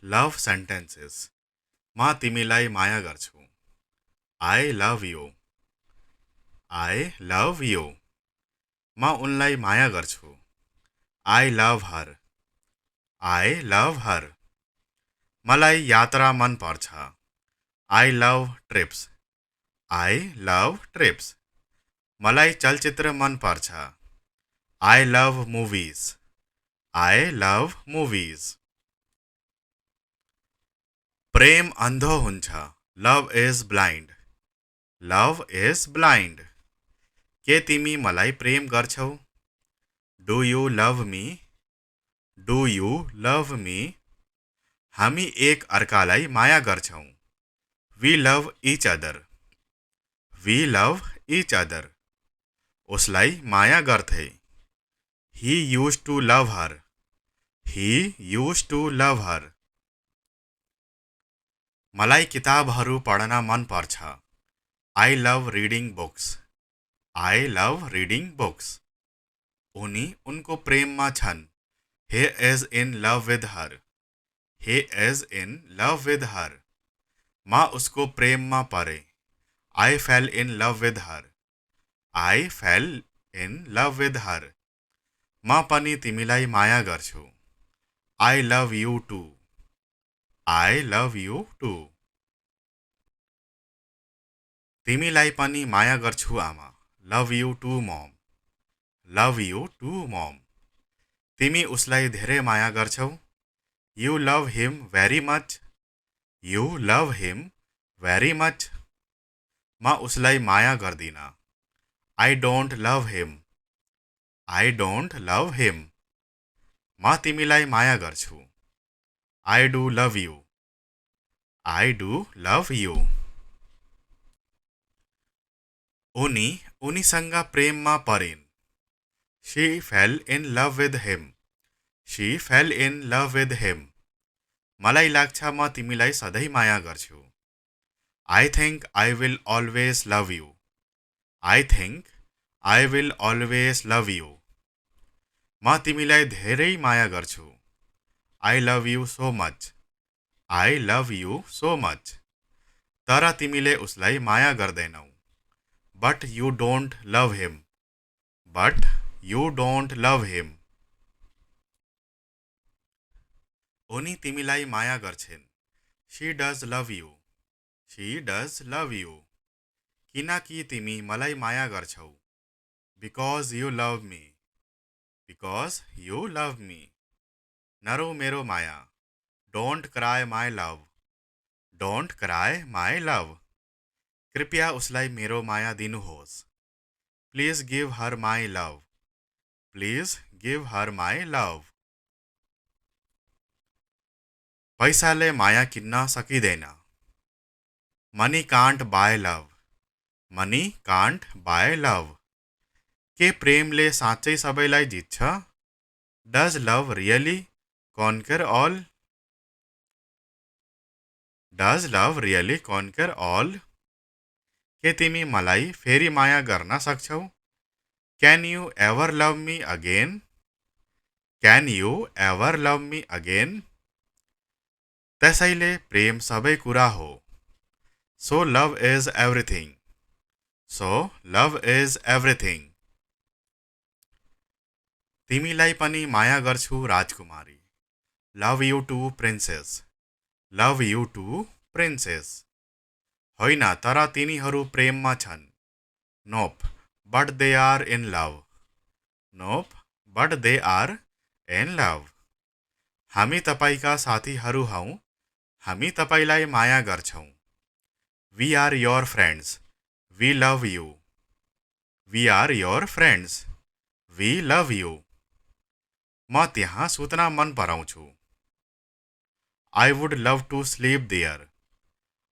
Love sentences. म तिमीलाई माया गर्छु। I love you. I love you. म उनलाई माया गर्छु। I love her. I love her. मलाई यात्रा मन पर्छ। I love trips. I love trips. मलाई चलचित्र मन पर्छ। I love movies. I love movies. प्रेम अन्धो हुन्छ। Love is blind. Love is blind. के तिमी मलाई प्रेम गर्छौ? Do you love me? Do you love me? हामी एक अर्कालाई माया गर्छौँ। We love each other. We love each other. उसलाई माया गर्थे। He used to love her. He used to love her. मलाई किताबहरू पढ्न मन पर्छ। I love reading books. I love reading books. उनी उनको प्रेममा छन्। he is in love with her. he is in love with her. म उसको प्रेममा परे। I fell in love with her. I fell in love with her. म पनि तिमीलाई माया गर्छु। I love you too. I love you too. तिमीलाई पनि माया गर्छु आमा। Love you too mom. Love you too mom. तिमी उसलाई धेरै माया गर्छौ? You love him very much. You love him very much. म उसलाई माया गर्दिन। I don't love him. I don't love him. म तिमीलाई माया गर्छु। I do love you. I do love you. उनी उनीसँग प्रेममा परिन्। She fell in love with him. She fell in love with him. मलाई लाग्छ म तिमीलाई सधैँ माया गर्छु। I think I will always love you. I think I will always love you. म तिमीलाई धेरै माया गर्छु। I love you so much. I love you so much. तर तिमीले उसलाई माया गर्दैनौ। But you don't love him. But you don't love him. उनी तिमीलाई माया गर्छिन्। She does love you. She does love you. किनकि तिमी मलाई माया गर्छौ। Because you love me. Because you love me. नरो मेरो माया। Don't cry my love. Don't cry my love. कृपया उसलाई मेरो माया दिनुहोस्। Please give her my love. Please give her my love. पैसाले माया किन्न सकिँदैन। Money can't buy love. Money can't buy love. के प्रेमले साँच्चै सबैलाई जित्छ? Does love really conquer all? Does love really conquer all? के तिमी मलाई फेरि माया गर्न सक्छौ? Can you ever love me again? Can you ever love me again? त्यसैले प्रेम सबै कुरा हो। So love is everything. So love is everything. तिमीलाई पनि माया गर्छु राजकुमारी। Love you too princess. Love you too princess. होइन तर तिनीहरू प्रेममा छन्। Nope, but they are in love. Nope, but they are in love. हामी तपाईका साथीहरू हौं। हामी तपाईलाई माया गर्छौं। We are your friends. We love you. We are your friends. We love you. म त्यहाँ सुत्न मन पराउँछु। I would love to sleep there.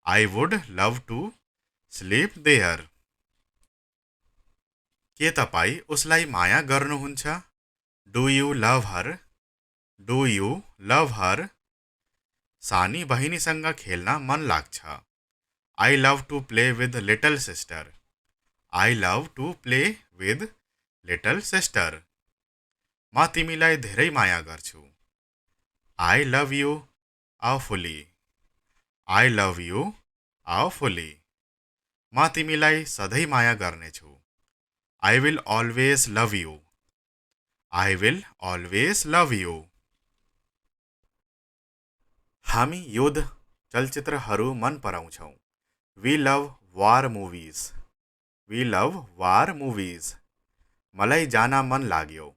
I would love to sleep there. के तपाईँ उसलाई माया गर्नुहुन्छ? Do you love her? Do you love her? सानी बहिनीसँग खेल्न मन लाग्छ। I love to play with little sister. I love to play with little sister. म तिमीलाई धेरै माया गर्छु। I love you awfully. I love you awfully. म तिमीलाई सधैँ माया गर्नेछु. I will always love you. I will always love you. हामी युद्ध चलचित्रहरू मन पराउँछौँ. We love war movies. We love war movies. मलाई जान मन लाग्यो.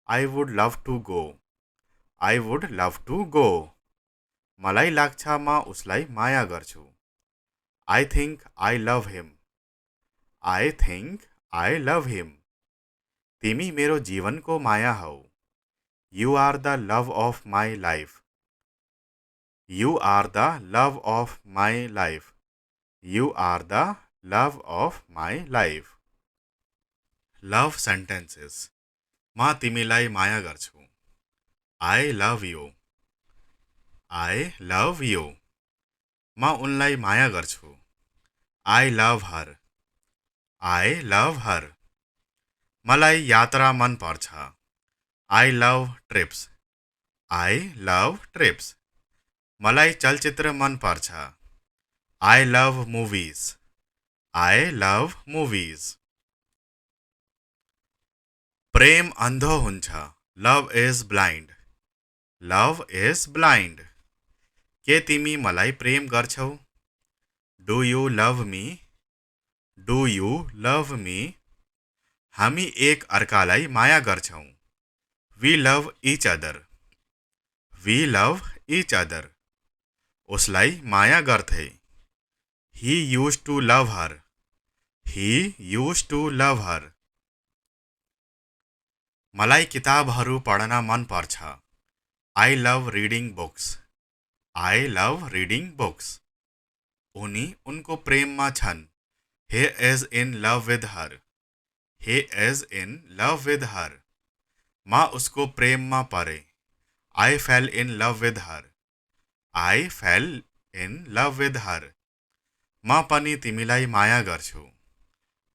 I would love to go. I would love to go. मलाई लाग्छ म उसलाई माया गर्छु. I think I love him. I think I love him. तिमी मेरो जीवनको माया हौ. You are the love of my life. You are the love of my life. You are the love of my life. Love sentences. म तिमीलाई माया गर्छु. I love you. I love you. म उनलाई माया गर्छु. I love her. I love her. मलाई यात्रा मन पर्छ. I love trips. I love trips. मलाई चलचित्र मन पर्छ. I love movies. I love movies. प्रेम अन्धो हुन्छ. Love is blind. Love is blind. के तिमी मलाई प्रेम गर्छौ? Do you love me? Do you love me? हामी एक अर्कालाई माया गर्छौं. We love each other. We love each other. उसलाई माया गर्थे. He used to love her. He used to love her. मलाई किताबहरू पढ्न मन पर्छ. I love reading books. I love reading books. उनी उनको प्रेममा छन्. He is in love with her. He is in love with her. म उसको प्रेममा परे. I fell in love with her. I fell in love with her. म पनि तिमीलाई माया गर्छु.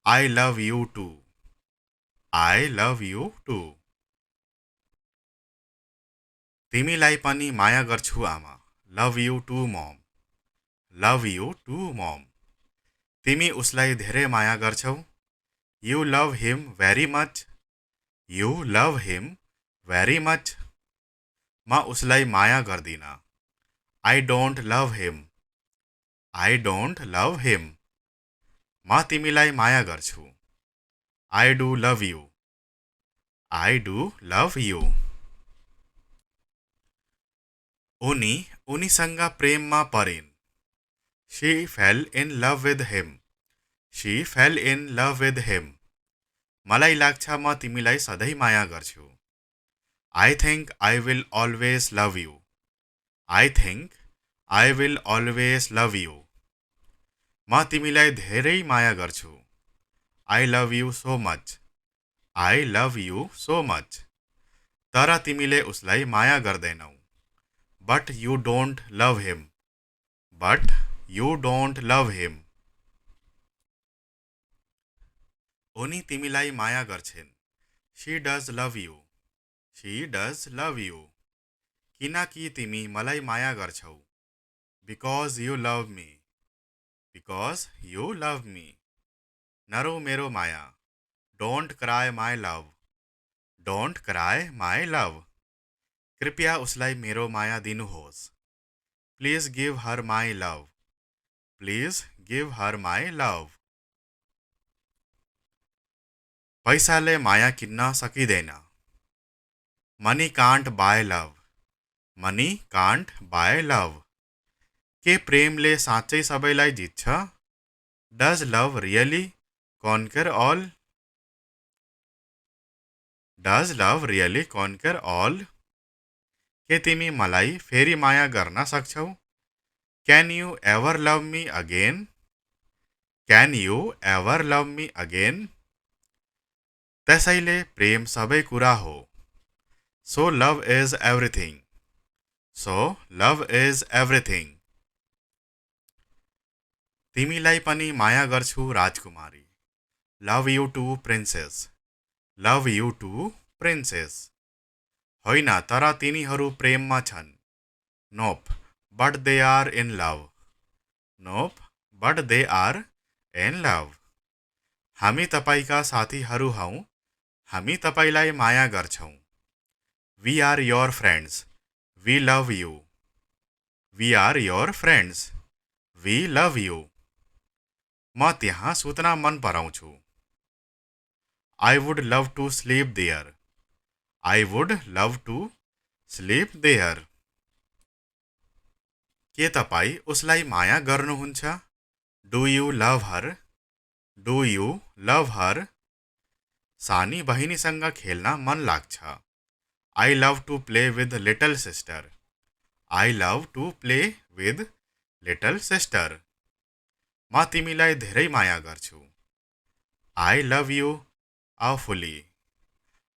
I love you too. I love you too. तिमीलाई पनि माया गर्छु आमा. Love you too mom. Love you too mom. तिमी उसलाई धेरै माया गर्छौ. You love him very much. You love him very much. म उसलाई माया गर्दिन. I don't love him. I don't love him. म तिमीलाई माया गर्छु. I do love you. I do love you. उनी उनीसँग प्रेममा परिन्. She fell in love with him. She fell in love with him. मलाई लाग्छ म तिमीलाई सधैँ माया गर्छु. I think I will always love you. I think I will always love you. म तिमीलाई धेरै माया गर्छु. I love you so much. I love you so much. तर तिमीले उसलाई माया गर्दैनौ. But you don't love him. But you don't love him. उनी तिमीलाई माया गर्छिन्. She does love you. She does love you. किनकि तिमी मलाई माया गर्छौ. Because you love me. Because you love me. नरो मेरो माया. Don't cry my love. Don't cry my love. कृपया उसलाई मेरो माया दिनुहोस्. Please give her my love. Please give her my love. पैसाले माया किन्न सकिँदैन. Money can't buy love. Money can't buy love. के प्रेमले साँच्चै सबैलाई जित्छ? Does love really conquer all? Does love really conquer all? के तिमी मलाई फेरि माया गर्न सक्छौ? Can you ever love me again? Can you ever love me again? त्यसैले प्रेम सबै कुरा हो. So love is everything. So love is everything. तिमीलाई पनि माया गर्छु राजकुमारी. Love you too princess. Love you too princess. होइन तर तिनीहरू प्रेममा छन्. Nope, but they are in love. Nope, but they are in love. हामी तपाईका साथीहरू हौं, हामी तपाईलाई माया गर्छौं. We are your friends. We love you. We are your friends. We love you. म त्यहाँ सुत्न मन पराउँछु. I would love to sleep there. I would love to sleep there. के तपाई उसलाई माया गर्नुहुन्छ? Do you love her? Do you love her? सानी बहिनीसँग खेल्न मन लाग्छ. I love to play with little sister. I love to play with little sister. म तिमीलाई धेरै माया गर्छु. I love you awfully.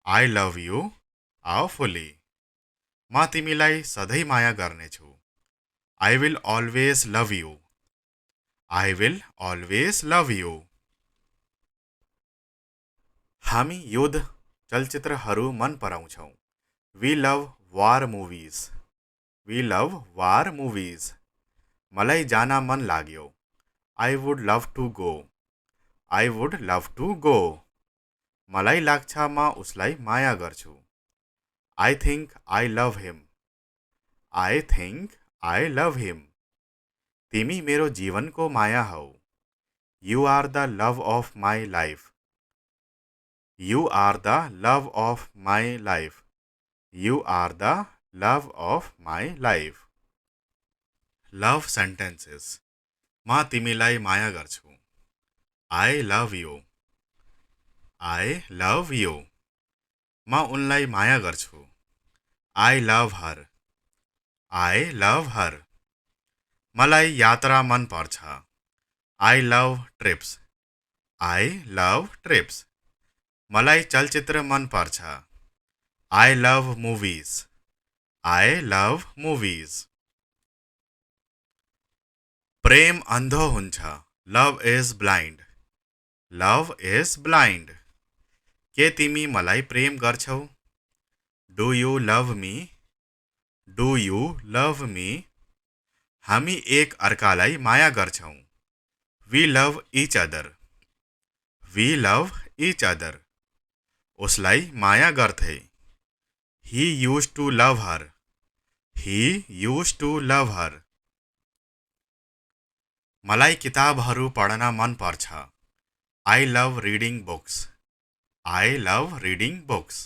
I love you awfully. म तिमीलाई सधैँ माया गर्नेछु. I will always love you. I will always love you. हामी युद्ध चलचित्रहरू मन पराउँछौं. We love war movies. We love war movies. मलाई जान मन लाग्यो. I would love to go. I would love to go. मलाई लाग्छ म उसलाई माया गर्छु. I think I love him. I think I love him. तिमी मेरो जीवनको माया हौ. You are the love of my life. You are the love of my life. You are the love of my life. Love sentences. म तिमीलाई माया गर्छु. I love you. I love you. म उनलाई माया गर्छु. I love her. I love her. मलाई यात्रा मन पर्छ. I love trips. I love trips. मलाई चलचित्र मन पर्छ. I love movies. I love movies. प्रेम अन्धो हुन्छ. Love is blind. Love is blind. के तिमी मलाई प्रेम गर्छौ? Do you love me? Do you love me? हामी एक अर्कालाई माया गर्छौं. We love each other. We love each other. उसलाई माया गर्थे. He used to love her. He used to love her. मलाई किताबहरू पढ्न मन पर्छ. I love reading books. I love reading books.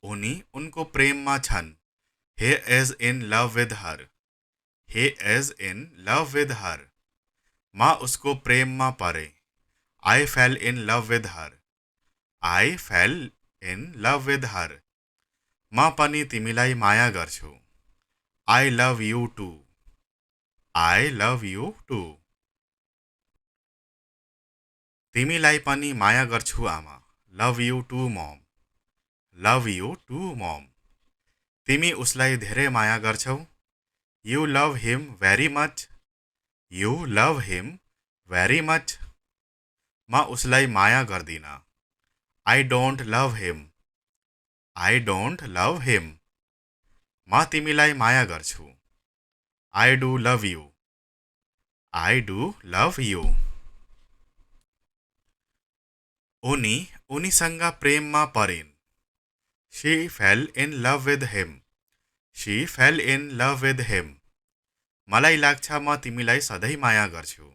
उनी उनको प्रेममा छन्. He is in love with her. He is in love with her. म उसको प्रेममा परे. I fell in love with her. I fell in love with her. म पनि तिमीलाई माया गर्छु. I love you too. I love you too. तिमीलाई पनि माया गर्छु आमा. Love you too mom. Love you too mom. तिमी उसलाई धेरै माया गर्छौ. You love him very much. You love him very much. म उसलाई माया गर्दिन. I don't love him. I don't love him. म तिमीलाई माया गर्छु. I do love you. I do love you. उनी उनीसँग प्रेममा परिन्. She fell in love with him. She fell in love with him. मलाई लाग्छ म तिमीलाई सधैँ माया गर्छु.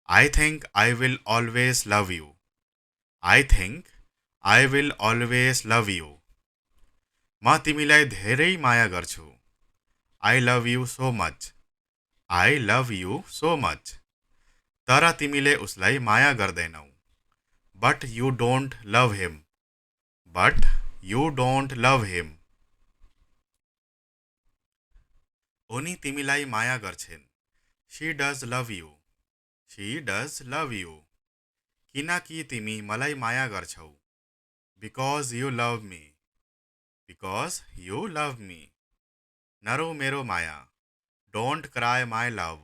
I think I will always love you. I think I will always love you. म तिमीलाई धेरै माया गर्छु. I love you so much. I love you so much. तर तिमीले उसलाई माया गर्दैनौ. But you don't love him. But you don't love him. उनी तिमीलाई माया गर्छिन्. She does love you. She does love you. किनकि तिमी मलाई माया गर्छौ. Because you love me. Because you love me. नरो मेरो माया. Don't cry my love.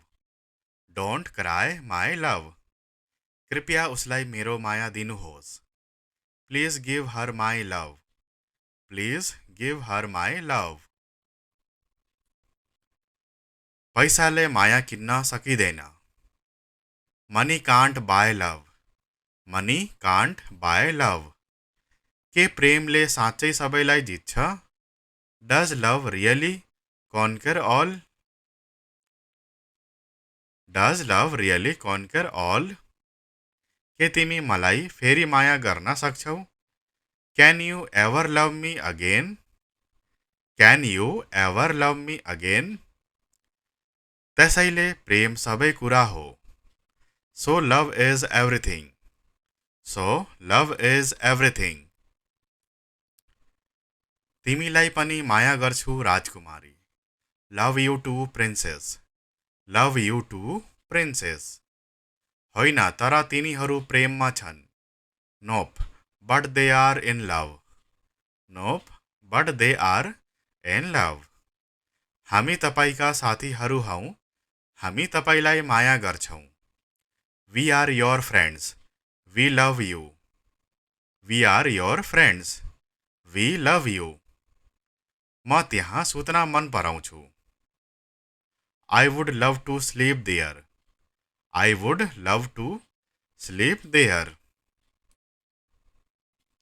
Don't cry my love. कृपया उसलाई मेरो माया दिनुहोस्. Please give her my love. Please give her my love. पैसाले माया किन्न सकिँदैन। Money can't buy love, money can't buy love. के प्रेमले साँच्चै सबैलाई जित्छ? Does love really conquer all? Does love really conquer all? के तिमी मलाई फेरि माया गर्न सक्छौ? Can you ever love me again? Can you ever love me again? त्यसैले प्रेम सबै कुरा हो। So love is everything, so love is everything. तिमीलाई पनि माया गर्छु राजकुमारी। Love you too princess, love you too princess. होइन तर तिनीहरू प्रेममा छन्। Nope but they are in love, nope but they are in love. हामी तपाईका साथीहरू हौँ, हामी तपाईलाई माया गर्छौँ। We are your friends, we love you. We are your friends, we love you. म त्यहाँ सुत्न मन पराउँछु। I would love to sleep there, I would love to sleep there.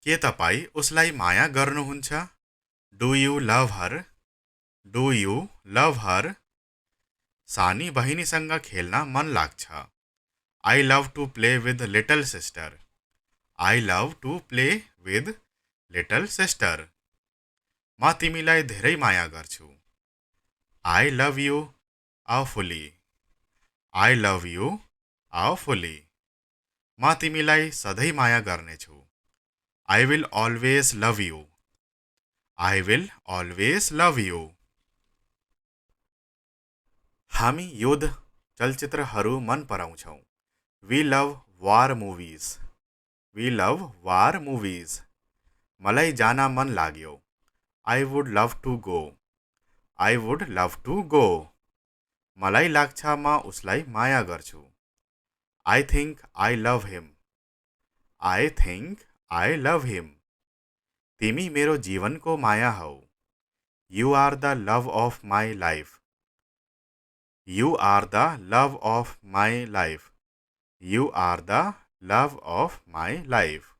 के तपाईँ उसलाई माया गर्नुहुन्छ? Do you love her, do you love हर। सानी बहिनीसँग खेल्न मन लाग्छ। I love to play with little sister, I love to play with little sister. म तिमीलाई धेरै माया गर्छु। I love you awfully, I love you awfully। म तिमीलाई सधैँ माया गर्नेछु। I will always love you, I will always love you. हामी युद्ध चलचित्रहरू मन पराउँछौँ। We love war movies, we love war movies. मलाई जान मन लाग्यो। I would love to go, I would love to go. मलाई लाग्छ म उसलाई माया गर्छु। I think I love him, I think I love हिम। तिमी मेरो जीवनको माया हौ। You are the love of my life, you are the love of my life, you are the love of my life.